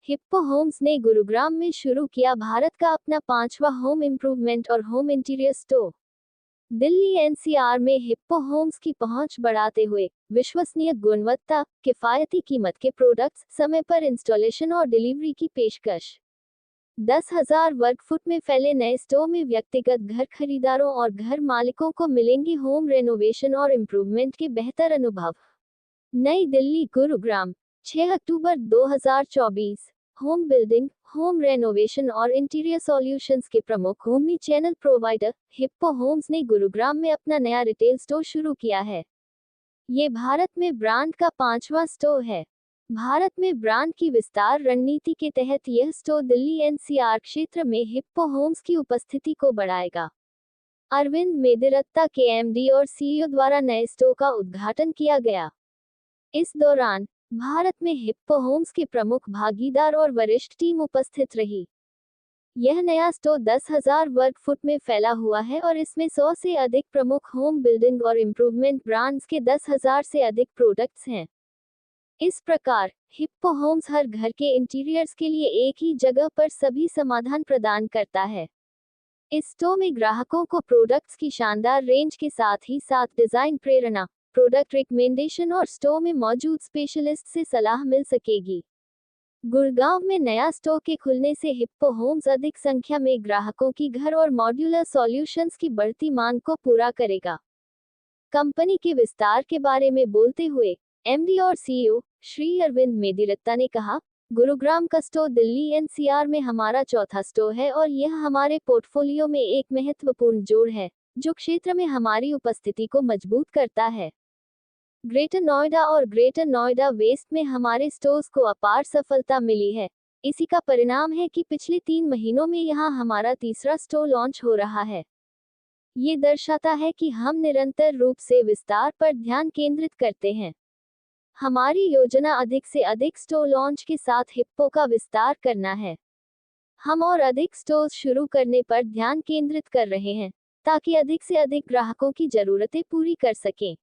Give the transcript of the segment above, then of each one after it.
Hippo Homes ने गुरुग्राम में शुरू किया भारत का अपना 5वां होम इम्प्रूवमेंट और home interior store. Delhi NCR में हिप्पो होम्स की पहुंच बढ़ाते हुए विश्वसनीय गुणवत्ता, किफायती कीमत के प्रोडक्ट्स, समय पर इंस्टॉलेशन और डिलीवरी की पेशकश। 10,000 वर्ग फुट में फैले नए स्टोर में व्यक्तिगत घर खरीदारों और घर मालिकों को मिलेंगे होम रेनोवेशन और इम्प्रूवमेंट के बेहतर अनुभव। नई दिल्ली, गुरुग्राम, 6 अक्टूबर 2024। होम बिल्डिंग, होम रेनोवेशन और इंटीरियर सॉल्यूशंस के प्रमुख omni channel provider Hippo Homes ने गुरुग्राम में अपना नया रिटेल स्टोर शुरू किया है। ये भारत में ब्रांड का 5वां स्टोर है। भारत में ब्रांड की विस्तार रणनीति के तहत यह स्टोर दिल्ली एनसीआर क्षेत्र में हिप्पो होम्स की उपस्थिति को बढ़ाएगा। अरविंद मेदिरत्ता के एमडी और सीईओ द्वारा नए स्टोर का उद्घाटन किया गया। इस दौरान भारत में हिप्पो होम्स के प्रमुख भागीदार और वरिष्ठ टीम उपस्थित रही। यह नया स्टोर 10,000 वर्ग फुट में फैला हुआ है और इसमें 100 से अधिक प्रमुख होम बिल्डिंग और इम्प्रूवमेंट ब्रांड्स के 10,000 से अधिक प्रोडक्ट्स हैं। इस प्रकार हिप्पो होम्स हर घर के इंटीरियर्स के लिए एक ही जगह पर सभी समाधान प्रदान करता है। इस स्टोर में ग्राहकों को प्रोडक्ट्स की शानदार रेंज के साथ ही साथ डिजाइन प्रेरणा, प्रोडक्ट रिकमेंडेशन और स्टोर में मौजूद स्पेशलिस्ट से सलाह मिल सकेगी। गुड़गांव में नया स्टोर के खुलने से हिप्पो होम्स अधिक संख्या में ग्राहकों की घर और मॉड्यूलर सॉल्यूशंस की बढ़ती मांग को पूरा करेगा। कंपनी के विस्तार के बारे में बोलते हुए एमडी और सीईओ श्री अरविंद मेदिरत्ता ने कहा, गुरुग्राम का स्टोर दिल्ली एनसीआर में हमारा चौथा स्टोर है और यह हमारे पोर्टफोलियो में एक महत्वपूर्ण जोड़ है, जो क्षेत्र में हमारी उपस्थिति को मजबूत करता है। ग्रेटर नोएडा और ग्रेटर नोएडा वेस्ट में हमारे स्टोर्स को अपार सफलता मिली है। इसी का परिणाम है कि पिछले 3 महीनों में यहां हमारा तीसरा स्टोर लॉन्च हो रहा है। ये दर्शाता है कि हम निरंतर रूप से विस्तार पर ध्यान केंद्रित करते हैं। हमारी योजना अधिक से अधिक स्टोर लॉन्च के साथ हिप्पो का विस्तार करना है। हम और अधिक स्टोर्स शुरू करने पर ध्यान केंद्रित कर रहे हैं, ताकि अधिक से अधिक ग्राहकों की जरूरतें पूरी कर सकें।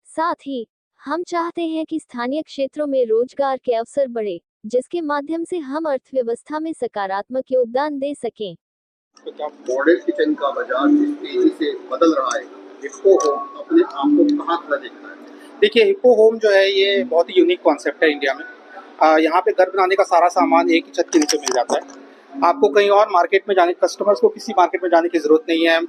साथ ही हम चाहते हैं कि स्थानीय क्षेत्रों में रोजगार के अवसर बढ़े, जिसके माध्यम से हम अर्थव्यवस्था में सकारात्मक योगदान दे सकें। तो मॉडल किचन का बाजार जिस तेजी से बदल रहा है, हिप्पो होम अपने आप को कहाँ खड़ा देखता है? देखिए, हिप्पो होम जो है ये बहुत ही यूनिक कॉन्सेप्ट है इंडिया में। यहाँ पे घर बनाने का सारा सामान एक ही छत के नीचे मिल जाता है। आपको कहीं और मार्केट में जाने, कस्टमर्स को किसी मार्केट में जाने की ज़रूरत नहीं है।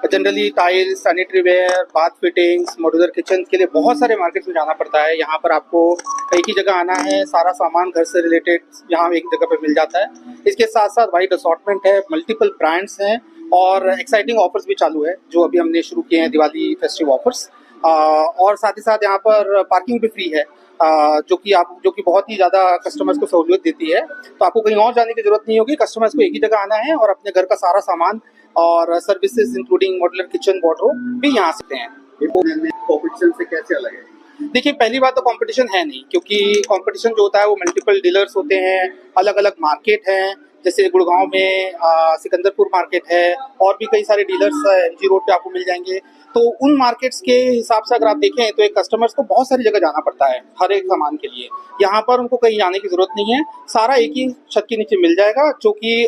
Generally tiles, sanitary ware, bath fittings, modular kitchen के लिए बहुत सारे मार्केट्स में जाना पड़ता है। यहाँ पर आपको एक ही जगह आना है, सारा सामान घर से रिलेटेड यहाँ एक जगह पर मिल जाता है। इसके साथ साथ वाइड असॉर्टमेंट है, मल्टीपल ब्रांड्स हैं और एक्साइटिंग ऑफर्स भी चालू है, जो अभी हमने शुरू किए हैं, दिवाली फेस्टिव ऑफर्स। और साथ ही साथ यहाँ पर पार्किंग भी फ्री है, जो कि बहुत ही ज़्यादा कस्टमर्स को सहूलियत देती है। तो आपको कहीं और जाने की जरूरत नहीं होगी, कस्टमर्स को एक ही जगह आना है और अपने घर का सारा सामान और services including modular kitchen, wardrobe भी यहाँ से हैं। कॉम्पिटिशन से कैसे अलग है? देखिए, पहली बात तो कंपटीशन है नहीं, क्योंकि कंपटीशन जो होता है वो मल्टीपल डीलर्स होते हैं, अलग अलग मार्केट हैं। जैसे गुड़गांव में सिकंदरपुर मार्केट है और भी कई सारे डीलर्स एमजी रोड पे आपको मिल जाएंगे। तो उन मार्केट्स के हिसाब से अगर आप देखें तो एक कस्टमर्स को बहुत सारी जगह जाना पड़ता है हर एक सामान के लिए। यहाँ पर उनको कहीं जाने की जरूरत नहीं है, सारा एक ही छत के नीचे मिल जाएगा, जो कि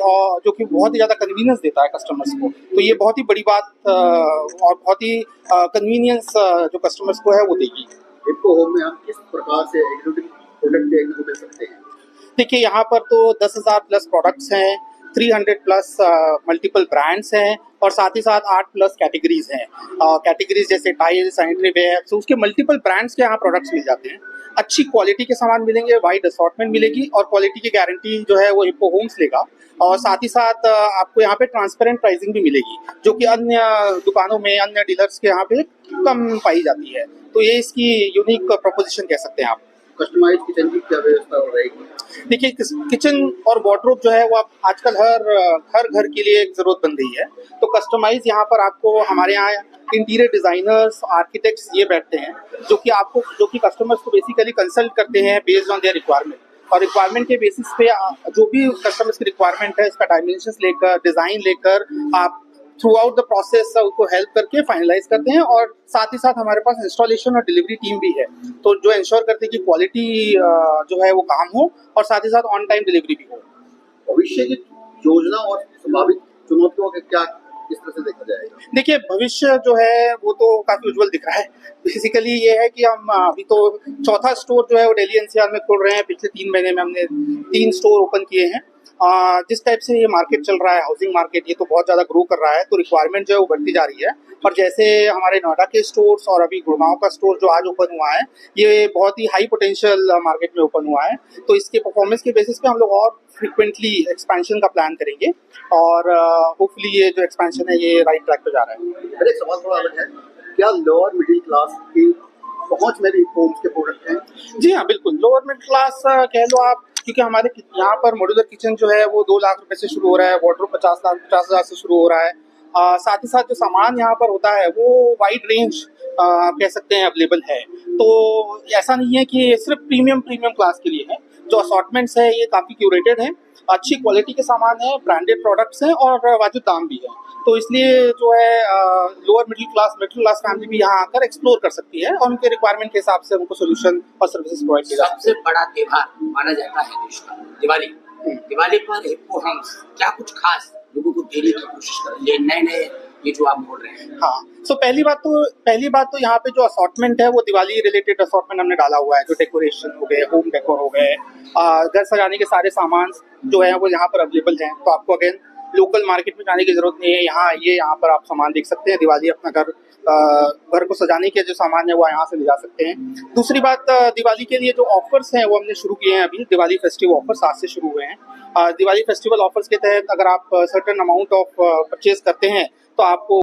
बहुत ही ज़्यादा कन्वीनियंस देता है कस्टमर्स को। तो ये बहुत ही बड़ी बात और बहुत ही कन्वीनियंस जो कस्टमर्स को है वो देगी। हिप्पो होम में आप किस प्रकार से एग्जीक्यूटिव प्रोडक्ट देखने को मिल सकते हैं? देखिए, यहाँ पर तो 10,000 प्लस प्रोडक्ट्स हैं, 300 प्लस मल्टीपल ब्रांड्स हैं और साथ ही साथ 8 प्लस कैटेगरीज हैं। कैटेगरीज जैसे टाइल्स, सैनिटरी वेयर, तो उसके मल्टीपल ब्रांड्स के यहाँ प्रोडक्ट्स मिल जाते हैं। अच्छी क्वालिटी के सामान मिलेंगे, वाइड असॉर्टमेंट मिलेगी और क्वालिटी की गारंटी जो है वो हिप्पो होम्स लेगा। और साथ ही साथ आपको यहाँ पे ट्रांसपेरेंट प्राइसिंग भी मिलेगी, जो कि अन्य दुकानों में, अन्य डीलर्स के यहाँ पे कम पाई जाती है। तो ये इसकी यूनिक प्रोपोजिशन कह सकते हैं आप। कस्टमाइज किचन की क्या व्यवस्था हो रहेगी? देखिए, किचन और वार्डरोब जो है वो आजकल हर घर के लिए एक जरूरत बन गई है। तो कस्टमाइज यहाँ पर आपको हमारे यहाँ इंटीरियर डिजाइनर्स, आर्किटेक्ट्स ये बैठते हैं, जो कि कस्टमर्स को बेसिकली कंसल्ट करते हैं बेस्ड ऑन देयर रिक्वायरमेंट। और रिक्वायरमेंट के बेसिस पे जो भी कस्टमर्स की रिक्वायरमेंट है, इसका डायमेंशंस लेकर, डिजाइन लेकर आप थ्रू आउट द प्रोसेस उसको हेल्प करके फाइनलाइज करते हैं, और साथ ही साथ हमारे पास इंस्टॉलेशन और डिलीवरी टीम भी है, तो जो इंश्योर करते हैं कि क्वालिटी जो है वो काम हो और साथ ही साथ ऑन टाइम डिलीवरी भी हो। भविष्य की योजना और संभावित चुनौतियों के क्या किस तरह से देखा जाएगा? देखिए, भविष्य जो है वो तो काफी उज्जवल दिख रहा है। बेसिकली ये है कि हम अभी तो चौथा स्टोर जो है वो दिल्ली एनसीआर में खोल रहे हैं। पिछले 3 महीने में हमने 3 स्टोर ओपन किए हैं। जिस टाइप से ये मार्केट चल रहा है, हाउसिंग मार्केट, ये तो बहुत ज्यादा ग्रो कर रहा है, तो रिक्वायरमेंट जो है वो बढ़ती जा रही है। और जैसे हमारे नोएडा के स्टोर्स और अभी गुड़गांव का स्टोर जो आज ओपन हुआ है, ये बहुत ही हाई पोटेंशियल मार्केट में ओपन हुआ है, तो इसके परफॉर्मेंस के बेसिस पे हम लोग और फ्रिक्वेंटली एक्सपेंशन का प्लान करेंगे, और होपफुली ये जो एक्सपेंशन है ये राइट ट्रैक पे जा रहा है। मेरा एक सवाल थोड़ा अलग है, क्या लोअर मिडिल क्लास की पहुंच में भी होम्स के प्रोडक्ट हैं? जी हाँ, बिल्कुल। लोअर मिडिल क्लास कह लो आप, क्योंकि हमारे यहाँ पर मॉड्यूलर किचन जो है वो 2 लाख रुपए से शुरू हो रहा है, वार्डरोब 50,000 से शुरू हो रहा है। साथ ही साथ जो सामान यहाँ पर होता है वो वाइड रेंज कह सकते हैं अवेलेबल है, तो ऐसा नहीं है कि सिर्फ प्रीमियम क्लास के लिए है। जो असॉर्टमेंट्स है ये काफ़ी क्यूरेटेड है, अच्छी क्वालिटी के सामान है, ब्रांडेड प्रोडक्ट्स हैं और वाजिब दाम भी है, तो इसलिए जो है लोअर मिडिल क्लास फैमिली भी यहाँ आकर एक्सप्लोर कर सकती है और उनके रिक्वायरमेंट के हिसाब से उनको सोल्यूशन और सर्विसेज प्रोवाइड की जा सकती सबसे बड़ा त्योहार माना जाता है देश का दिवाली। दिवाली पर हिप्पो होम्स क्या कुछ खास लोगों को देने की कोशिश कर रही है, नए ये जो आप बोल रहे हैं? हाँ, सो पहली बात तो यहाँ पे जो असॉर्टमेंट है वो दिवाली रिलेटेड असॉर्टमेंट हमने डाला हुआ है, जो डेकोरेशन हो गए, होम डेकोर हो गए, घर सजाने के सारे सामान जो है वो यहाँ पर अवेलेबल हैं, तो आपको अगेन लोकल मार्केट में जाने की जरूरत नहीं है। यहाँ आइए, यहाँ पर आप सामान देख सकते हैं। दिवाली अपना घर को सजाने के जो सामान है वो यहाँ से ले जा सकते हैं। दूसरी बात, दिवाली के लिए जो ऑफर्स हैं वो हमने शुरू किए हैं। अभी दिवाली फेस्टिव ऑफर्स आज से शुरू हुए हैं। दिवाली फेस्टिवल ऑफर्स के तहत अगर आप सर्टेन अमाउंट ऑफ परचेज करते हैं तो आपको